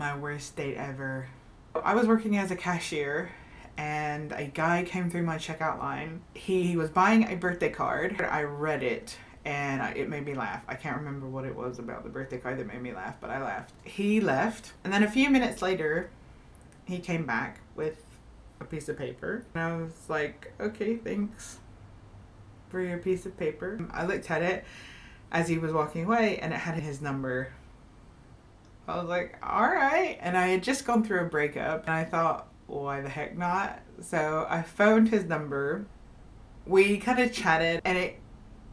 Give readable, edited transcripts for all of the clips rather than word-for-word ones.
my worst date ever. I was working as a cashier and a guy came through my checkout line. He was buying a birthday card. I read it and it made me laugh. I can't remember what it was about the birthday card that made me laugh, but I laughed. He left, and then a few minutes later, he came back with a piece of paper. And I was like, okay, thanks for your piece of paper. I looked at it as he was walking away and it had his number. I was like, all right. And I had just gone through a breakup and I thought, why the heck not? So I phoned his number. We kind of chatted and it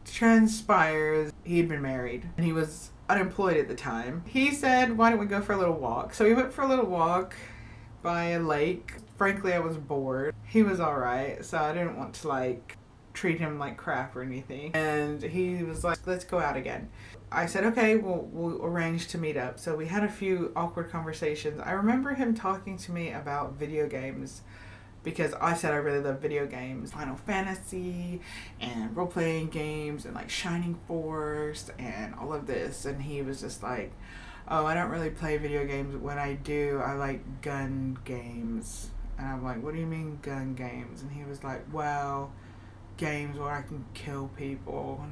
transpires he'd been married and he was unemployed at the time. He said, why don't we go for a little walk? So we went for a little walk by a lake. Frankly, I was bored. He was all right, so I didn't want to like treat him like crap or anything. And he was like, let's go out again. I said, okay, we'll arrange to meet up. So we had a few awkward conversations. I remember him talking to me about video games because I said I really love video games. Final Fantasy and role-playing games and like Shining Force and all of this. And he was just like, oh, I don't really play video games. When I do, I like gun games. And I'm like, what do you mean gun games? And he was like, well, games where I can kill people.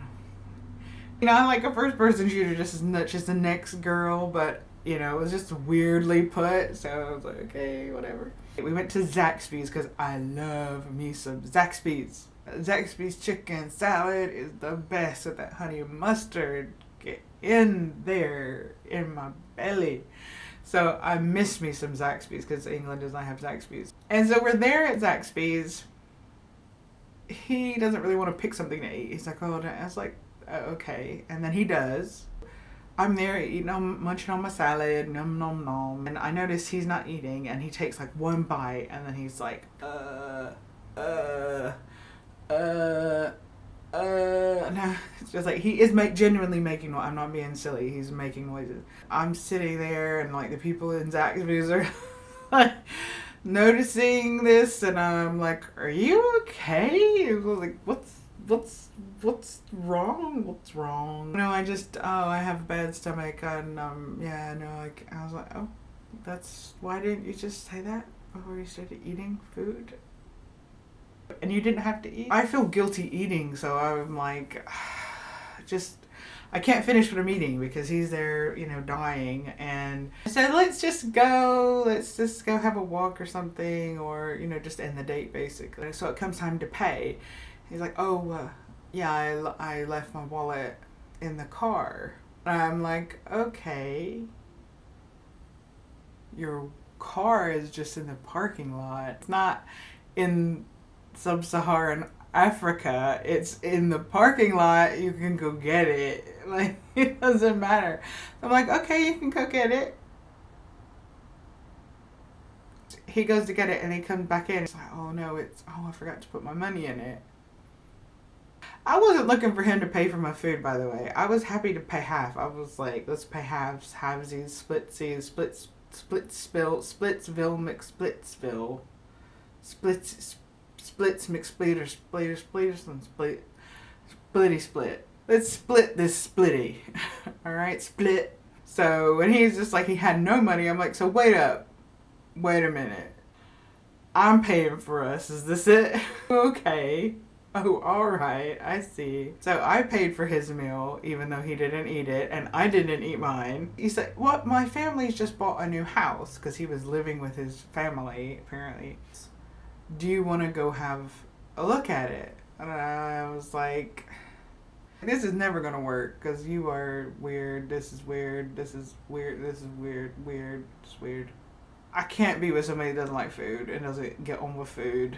You know, I like a first-person shooter just as much as the next girl, but, you know, it was just weirdly put, so I was like, okay, whatever. We went to Zaxby's because I love me some Zaxby's. Zaxby's chicken salad is the best with that honey mustard. Get in there, in my belly. So I miss me some Zaxby's because England does not have Zaxby's. And so we're there at Zaxby's. He doesn't really want to pick something to eat. He's like, oh, I was like, okay. And then he does. I'm there eating, munching on my salad, nom nom nom. And I notice he's not eating and he takes like one bite and then he's like, no, it's just like he is genuinely making noise. I'm not being silly. He's making noises. I'm sitting there and like the people in Zaxby's are like noticing this and I'm like, are you okay? Like, what's wrong? What's wrong? No, I have a bad stomach and yeah, no, like I was like, oh, why didn't you just say that before you started eating food? And you didn't have to eat? I feel guilty eating, so I'm like, I can't finish what I'm eating because he's there, you know, dying. And I said, let's just go have a walk or something, or, you know, just end the date basically. So it comes time to pay. He's like, oh, yeah, I left my wallet in the car. And I'm like, okay, your car is just in the parking lot. It's not in sub-Saharan Africa. It's in the parking lot. You can go get it. Like, it doesn't matter. I'm like, okay, you can go get it. He goes to get it and he comes back in. It's like, oh no, I forgot to put my money in it. I wasn't looking for him to pay for my food, by the way. I was happy to pay half. I was like, let's pay halves, halvesies, splitsies, Splitsville, McSplitsville, splits, McSplitter, and splitty split. Let's split this splitty. Alright, split. So, and he's just like, he had no money. I'm like, so wait a minute. I'm paying for us. Is this it? Okay. Oh, alright, I see. So I paid for his meal, even though he didn't eat it, and I didn't eat mine. He said, what? My family's just bought a new house, because he was living with his family, apparently. Do you want to go have a look at it? And I was like, this is never going to work, because you are weird, this is weird, this is weird, this is weird, weird, it's weird. I can't be with somebody that doesn't like food and doesn't get on with food.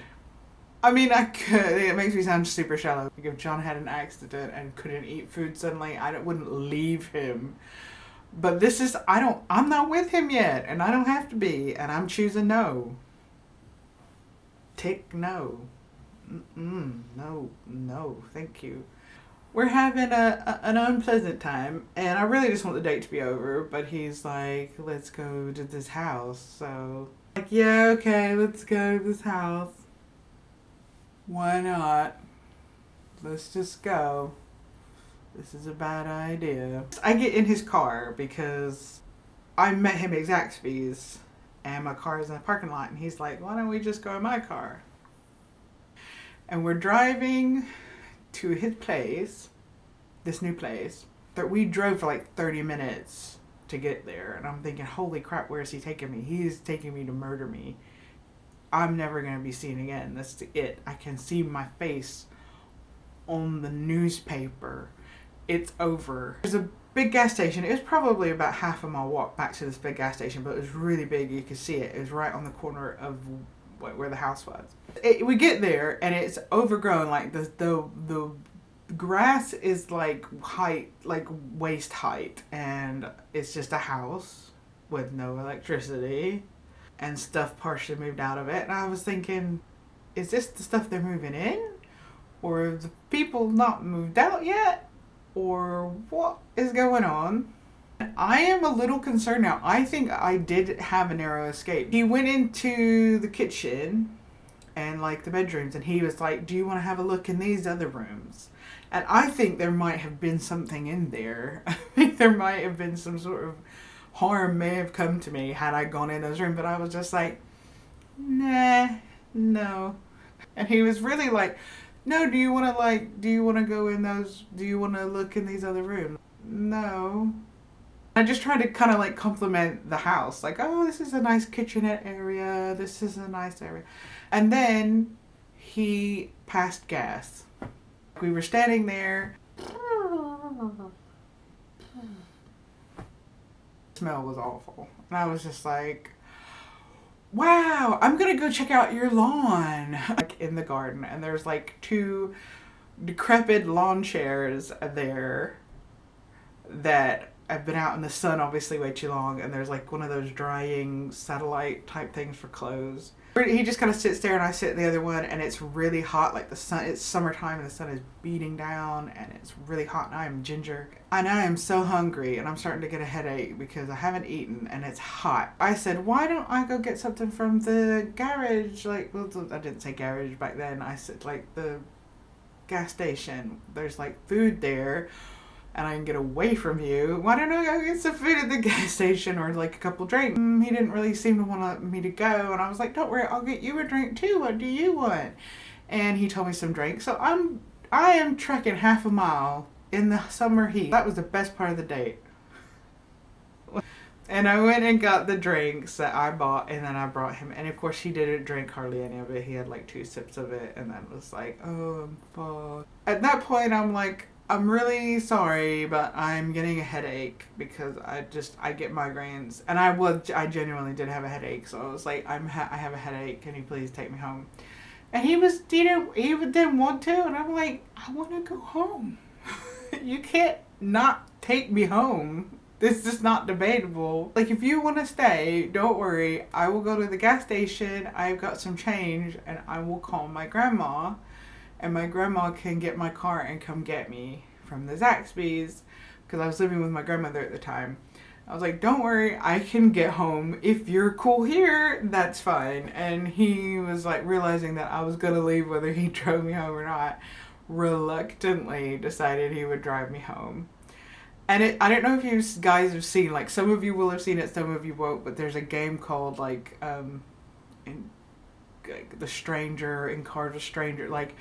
I mean, I could. It makes me sound super shallow. Like if John had an accident and couldn't eat food suddenly, I wouldn't leave him. But this is, I'm not with him yet, and I don't have to be, and I'm choosing no. Tick no. No, thank you. We're having an unpleasant time, and I really just want the date to be over, but he's like, let's go to this house, so. Like, yeah, okay, let's go to this house. Why not? Let's just go. This is a bad idea. I get in his car because I met him at Zaxby's, and my car is in the parking lot, and he's like, why don't we just go in my car? And we're driving to his place, this new place, that we drove for like 30 minutes to get there. And I'm thinking, holy crap, where is he taking me? He's taking me to murder me. I'm never going to be seen again. That's it. I can see my face on the newspaper. It's over. There's a big gas station. It was probably about half a mile walk back to this big gas station, but it was really big. You could see it. It was right on the corner of where the house was. We get there and it's overgrown. Like the grass is like height, like waist height, and it's just a house with no electricity and stuff partially moved out of it. And I was thinking, is this the stuff they're moving in? Or have the people not moved out yet? Or what is going on? I am a little concerned now. I think I did have a narrow escape. He went into the kitchen and like the bedrooms, and he was like, do you want to have a look in these other rooms? And I think there might have been something in there. I think there might have been some sort of harm may have come to me had I gone in those rooms, but I was just like, nah, no. And he was really like, no, do you want to go in those, do you want to look in these other rooms? No. I just tried to kind of like compliment the house. Like, oh, this is a nice kitchenette area. This is a nice area. And then he passed gas. We were standing there. The smell was awful. And I was just like, wow, I'm going to go check out your lawn. Like in the garden. And there's like 2 decrepit lawn chairs there that I've been out in the sun obviously way too long, and there's like one of those drying satellite type things for clothes. He just kind of sits there and I sit in the other one, and it's really hot. Like the sun, it's summertime and the sun is beating down and it's really hot, and I am ginger and I am so hungry and I'm starting to get a headache because I haven't eaten and it's hot. I said, why don't I go get something from the garage? Like, well, I didn't say garage back then. I said like the gas station. There's like food there and I can get away from you. Why don't I go get some food at the gas station or like a couple drinks? He didn't really seem to want me to go, and I was like, don't worry, I'll get you a drink too. What do you want? And he told me some drinks. So I am trekking half a mile in the summer heat. That was the best part of the date. And I went and got the drinks that I bought, and then I brought him. And of course he didn't drink hardly any of it. He had like 2 sips of it and then was like, oh, I'm full. At that point I'm like, I'm really sorry, but I'm getting a headache because I get migraines, and I genuinely did have a headache. So I was like, I have a headache. Can you please take me home? And he didn't want to, and I'm like, I want to go home. You can't not take me home. This is not debatable. Like, if you want to stay, don't worry. I will go to the gas station. I've got some change, and I will call my grandma. And my grandma can get my car and come get me from the Zaxby's, because I was living with my grandmother at the time. I was like, don't worry, I can get home. If you're cool here, that's fine. And he was like, realizing that I was going to leave whether he drove me home or not, reluctantly decided he would drive me home. And I don't know if you guys have seen, like, some of you will have seen it, some of you won't, but there's a game called like The Stranger, in Cars with Stranger, like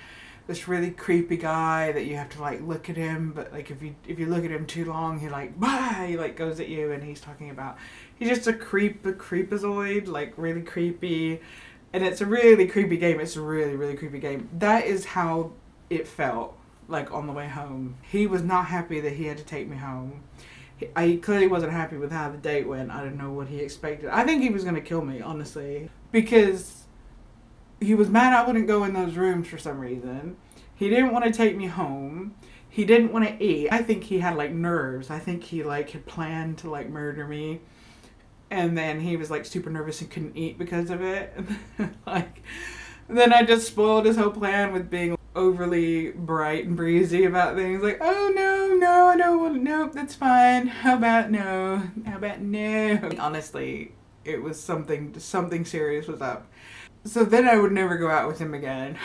this really creepy guy that you have to like look at him, but like if you look at him too long, he like, bye, he like goes at you, and he's talking about, he's just a creepazoid, like really creepy, and it's a really creepy game. It's a really, really creepy game. That is how it felt like on the way home. He was not happy that he had to take me home. I clearly wasn't happy with how the date went. I don't know what he expected. I think he was going to kill me, honestly, because he was mad I wouldn't go in those rooms for some reason. He didn't want to take me home. He didn't want to eat. I think he had like nerves. I think he like had planned to like murder me. And then he was like super nervous and couldn't eat because of it. Like, then I just spoiled his whole plan with being overly bright and breezy about things. Like, oh no, I don't want, nope, that's fine. How about no? Honestly, it was something serious was up. So then I would never go out with him again.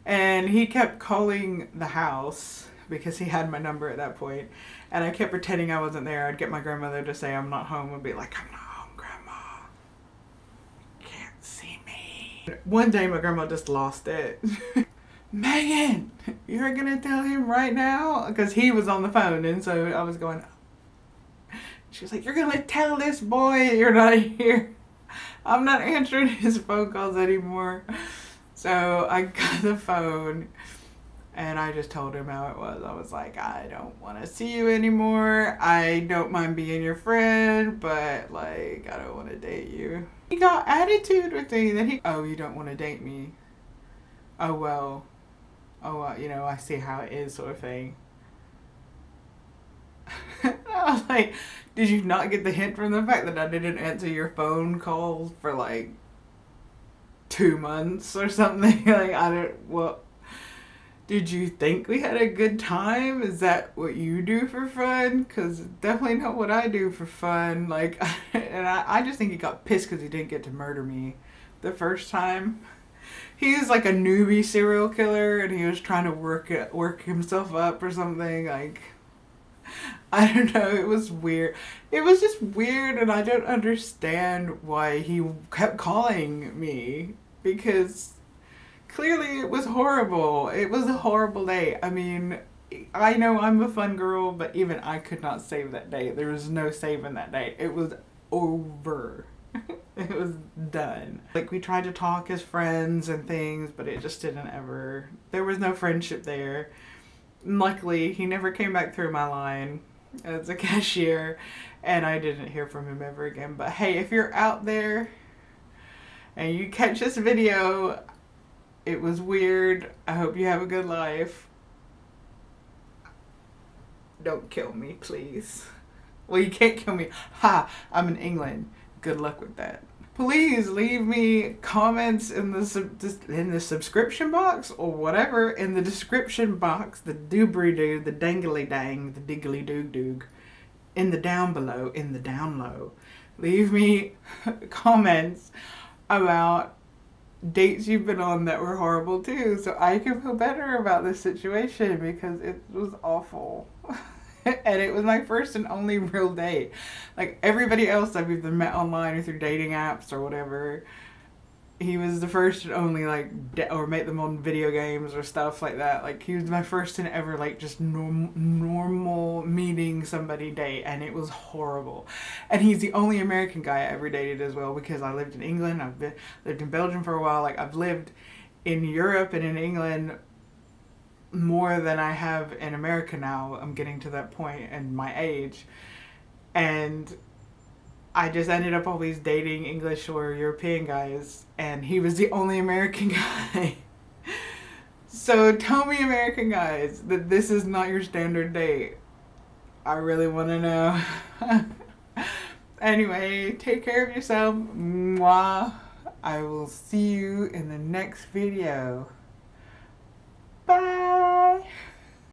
And he kept calling the house because he had my number at that point, and I kept pretending I wasn't there. I'd get my grandmother to say I'm not home and be like, I'm not home, Grandma. Can't see me. One day my grandma just lost it. Megan, you're gonna tell him right now? Because he was on the phone, and so I was going, she was like, you're gonna tell this boy you're not here. I'm not answering his phone calls anymore. So I got the phone and I just told him how it was. I was like, I don't want to see you anymore. I don't mind being your friend, but like, I don't want to date you. He got attitude with me. Then oh, you don't want to date me? Oh, well, you know, I see how it is, sort of thing. I was like, did you not get the hint from the fact that I didn't answer your phone calls for like 2 months or something? Like, well, did you think we had a good time? Is that what you do for fun? Because definitely not what I do for fun. Like, and I just think he got pissed because he didn't get to murder me the first time. He was like a newbie serial killer, and he was trying to work himself up or something. Like, I don't know, it was weird. It was just weird, and I don't understand why he kept calling me, because clearly it was horrible. It was a horrible day. I mean, I know I'm a fun girl, but even I could not save that day. There was no saving that day. It was over. It was done. Like, we tried to talk as friends and things, but it just didn't ever, there was no friendship there. Luckily, he never came back through my line as a cashier, and I didn't hear from him ever again. But hey, if you're out there and you catch this video, it was weird. I hope you have a good life. Don't kill me, please. Well, you can't kill me. Ha! I'm in England. Good luck with that. Please leave me comments in the subscription box, or whatever, in the description box, the doobly-doo, the dangly-dang, the diggly-doog-doog, in the down below, in the down low. Leave me comments about dates you've been on that were horrible too, so I can feel better about this situation, because it was awful. And it was my first and only real date. Like, everybody else I've either met online or through dating apps or whatever, he was the first and only, like, or met them on video games or stuff like that. Like, he was my first and ever, like, just normal meeting somebody date, and it was horrible. And he's the only American guy I ever dated as well, because I lived in England, lived in Belgium for a while. Like, I've lived in Europe and in England more than I have in America now. I'm getting to that point in my age, and I just ended up always dating English or European guys, and he was the only American guy. So tell me, American guys, that this is not your standard date. I really want to know. Anyway, take care of yourself. Mwah. I will see you in the next video.